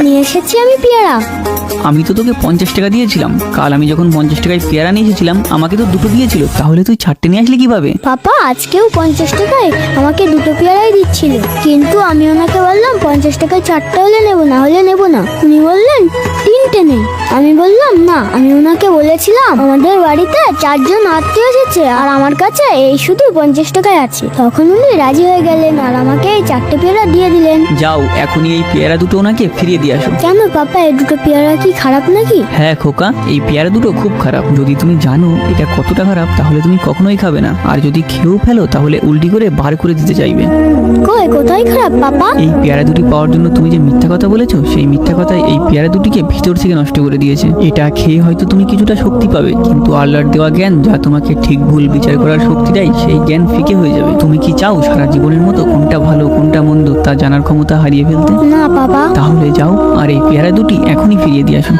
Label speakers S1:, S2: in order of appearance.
S1: নিয়ে এসেছি আমি পেয়ারা।
S2: আমি তো তোকে 50 টাকা দিয়েছিলাম। কাল আমি যখন 50 টাকায় পেয়ারা নিয়ে এসেছিলাম আমাকে তো দুটো দিয়েছিল, তাহলে তুই 4টে নিয়ে আসলি কিভাবে?
S1: পাপা আজকেও 50 টাকায় আমাকে দুটো পেয়ারাই দিচ্ছিল, কিন্তু আমি ওনাকে বললাম 50 টাকায় 4টে হলে নেবো, না হলে নেবো না। উনি বললেন 3টে নেই। আমি বললাম না, আমি ওনাকে বলেছিলাম আমাদের বাড়িতে 4 জন আত্মীয় এসেছে আর আমার কাছে এই শুধু 50 টাকায় আছে। তখন উনি রাজি হয়ে গেলেন আর আমাকে এই 4টে পেয়ারা দিয়ে দিলেন।
S2: যাও এখনই এই পেয়ারা দুটো ওনাকে ফিরিয়ে দিয়ে আসো।
S1: কেন পাপা, এই দুটো পেয়ারা কি খারাপ নাকি?
S2: হ্যাঁ খোকা, এই পেয়ারা দুটো খুব খারাপ। যদি তুমি জানো এটা কতটা খারাপ তাহলে তুমি কখনোই খাবে না, আর যদি খেয়েও ফেলো তাহলে উল্টি করে বার করে দিতে চাইবে।
S1: কোথায় খারাপ পাপা?
S2: এই পেয়ারা দুটি পাওয়ার জন্য তুমি যে মিথ্যা কথা বলেছো, সেই মিথ্যা কথাই এই পেয়ারা দুটিকে ভিতর থেকে নষ্ট করে দিয়েছে। এটা খেয়ে হয়তো তুমি কিছুটা শক্তি পাবে, কিন্তু আল্লাহর দেওয়া জ্ঞান যা তোমাকে ঠিক ভুল বিচার করার শক্তি দেয়, সেই জ্ঞান ফিকে হয়ে যাবে। তুমি কি চাও সারা জীবনের মতো কোনটা ভালো কোনটা মন্দ তা জানার ক্ষমতা হারিয়ে ফেলতে?
S1: না বাবা।
S2: তাহলে যাও আর এই পেয়ারা দুটি এখনই ফিরিয়ে দিয়ে আসো।